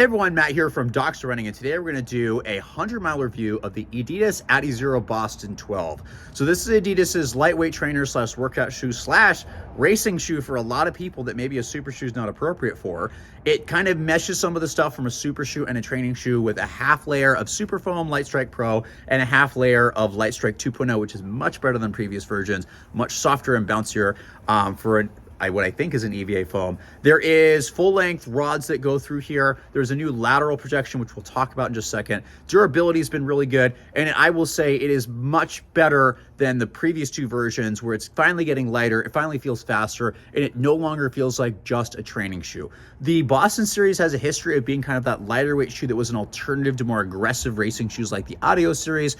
Hey everyone, Matt here from Docs Running, and today we're going to do a 100-mile review of the Adidas Adizero Boston 12. So this is Adidas's lightweight trainer slash workout shoe slash racing shoe for a lot of people that maybe a super shoe is not appropriate for. It kind of meshes some of the stuff from a super shoe and a training shoe with a half layer of Super Foam Light Strike Pro and a half layer of Light Strike 2.0, which is much better than previous versions, much softer and bouncier for what I think is an EVA foam. There is full-length rods that go through here. There's a new lateral projection, which we'll talk about in just a second. Durability has been really good, and I will say it is much better than the previous two versions where it's finally getting lighter, it finally feels faster, and it no longer feels like just a training shoe. The Boston series has a history of being kind of that lighter weight shoe that was an alternative to more aggressive racing shoes like the Adios series.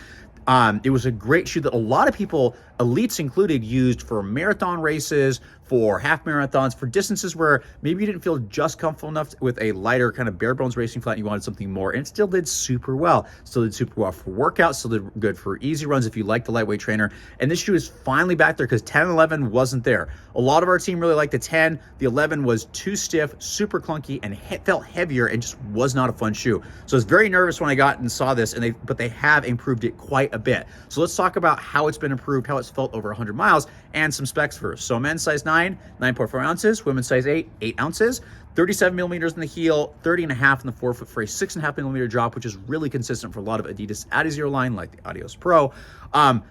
It was a great shoe that a lot of people, elites included, used for marathon races, for half marathons, for distances where maybe you didn't feel just comfortable enough with a lighter kind of bare bones racing flat and you wanted something more, and it still did super well. Still did super well for workouts, still did good for easy runs if you like the lightweight trainer. And this shoe is finally back there because 10 and 11 wasn't there. A lot of our team really liked the 10. The 11 was too stiff, super clunky, and felt heavier and just was not a fun shoe. So I was very nervous when I got and saw this, but they have improved it quite a bit. So let's talk about how it's been improved, how it's felt over 100 miles, and some specs first. So men's size 9, 9.4 ounces, women's size 8, 8 ounces, 37 millimeters in the heel, 30 and a half in the forefoot for a 6.5 millimeter drop, which is really consistent for a lot of Adidas Adizero line like the Adios Pro.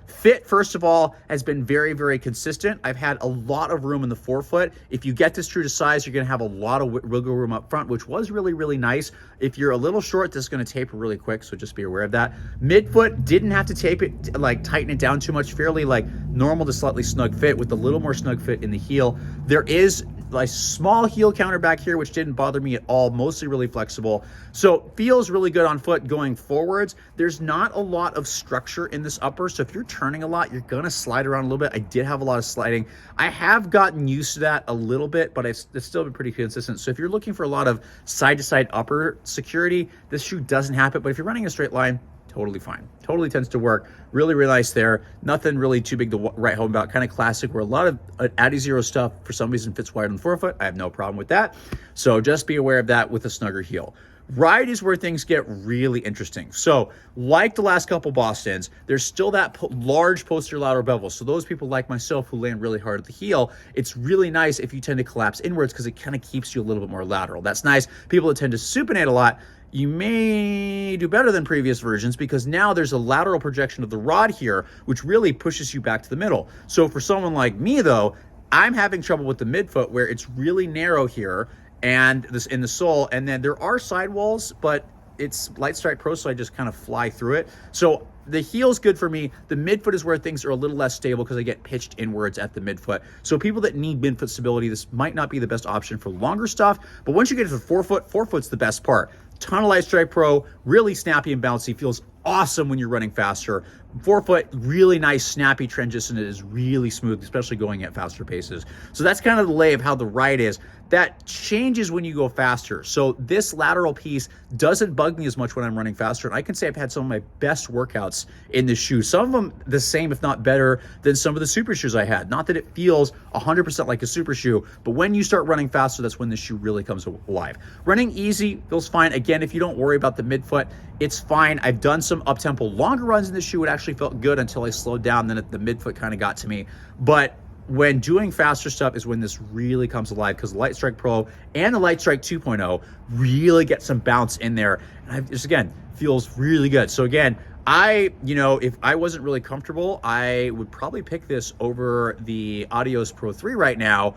Fit, first of all, has been very, very consistent. I've had a lot of room in the forefoot. If you get this true to size, you're going to have a lot of wiggle room up front, which was really, really nice. If you're a little short, this is going to taper really quick, so just be aware of that. Midfoot, didn't have to tape it, tighten it down too much, fairly normal to slightly snug fit with a little more snug fit in the heel. There is a small heel counter back here, which didn't bother me at all, mostly really flexible. So feels really good on foot going forwards. There's not a lot of structure in this upper, so if you're turning a lot, you're gonna slide around a little bit. I did have a lot of sliding. I have gotten used to that a little bit, but it's still been pretty consistent. So if you're looking for a lot of side-to-side upper security, this shoe doesn't have it, but if you're running a straight line, totally fine. Totally tends to work. Really, really nice there. Nothing really too big to write home about. Kind of classic where a lot of Adizero stuff for some reason fits wide on the forefoot. I have no problem with that. So just be aware of that with a snugger heel. Ride is where things get really interesting. So like the last couple Bostons, there's still that large posterior lateral bevel. So those people like myself who land really hard at the heel, it's really nice if you tend to collapse inwards because it kind of keeps you a little bit more lateral. That's nice. People that tend to supinate a lot, you may do better than previous versions because now there's a lateral projection of the rod here, which really pushes you back to the middle. So for someone like me though, I'm having trouble with the midfoot where it's really narrow here and this in the sole, and then there are sidewalls, but it's Light Strike Pro, so I just kind of fly through it. So the heel's good for me. The midfoot is where things are a little less stable because I get pitched inwards at the midfoot. So people that need midfoot stability, this might not be the best option for longer stuff, but once you get to the forefoot's the best part. Ton of Light Strike Pro, really snappy and bouncy, feels awesome when you're running faster. Forefoot, really nice, snappy transition. It is really smooth, especially going at faster paces. So that's kind of the lay of how the ride is. That changes when you go faster. So this lateral piece doesn't bug me as much when I'm running faster. And I can say I've had some of my best workouts in this shoe. Some of them the same, if not better, than some of the super shoes I had. Not that it feels 100% like a super shoe, but when you start running faster, that's when the shoe really comes alive. Running easy feels fine. Again, if you don't worry about the midfoot, it's fine. I've done some up-tempo longer runs in this shoe. It actually felt good until I slowed down. Then the midfoot kind of got to me. But when doing faster stuff is when this really comes alive because the Light Strike Pro and the Light Strike 2.0 really get some bounce in there. And just again, feels really good. So again, if I wasn't really comfortable, I would probably pick this over the Adios Pro 3 right now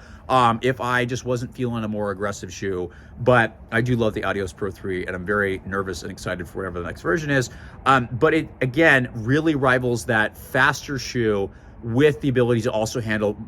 if I just wasn't feeling a more aggressive shoe. But I do love the Adios Pro 3, and I'm very nervous and excited for whatever the next version is. But it, again, really rivals that faster shoe with the ability to also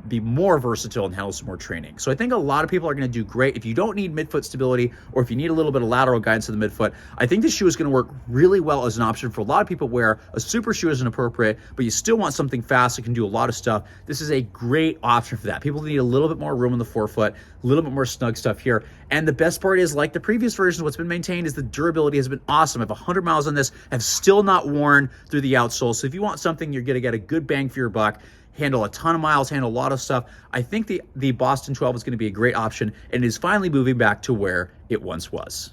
be more versatile and handle some more training. So I think a lot of people are going to do great. If you don't need midfoot stability, or if you need a little bit of lateral guidance to the midfoot, I think this shoe is going to work really well as an option for a lot of people where a super shoe isn't appropriate, but you still want something fast that can do a lot of stuff. This is a great option for that. People need a little bit more room in the forefoot, a little bit more snug stuff here. And the best part is, like the previous versions, what's been maintained is the durability has been awesome. I have 100 miles on this, have still not worn through the outsole. So if you want something, you're going to get a good bang for your buck. handle a ton of miles, handle a lot of stuff. I think the Boston 12 is going to be a great option and is finally moving back to where it once was.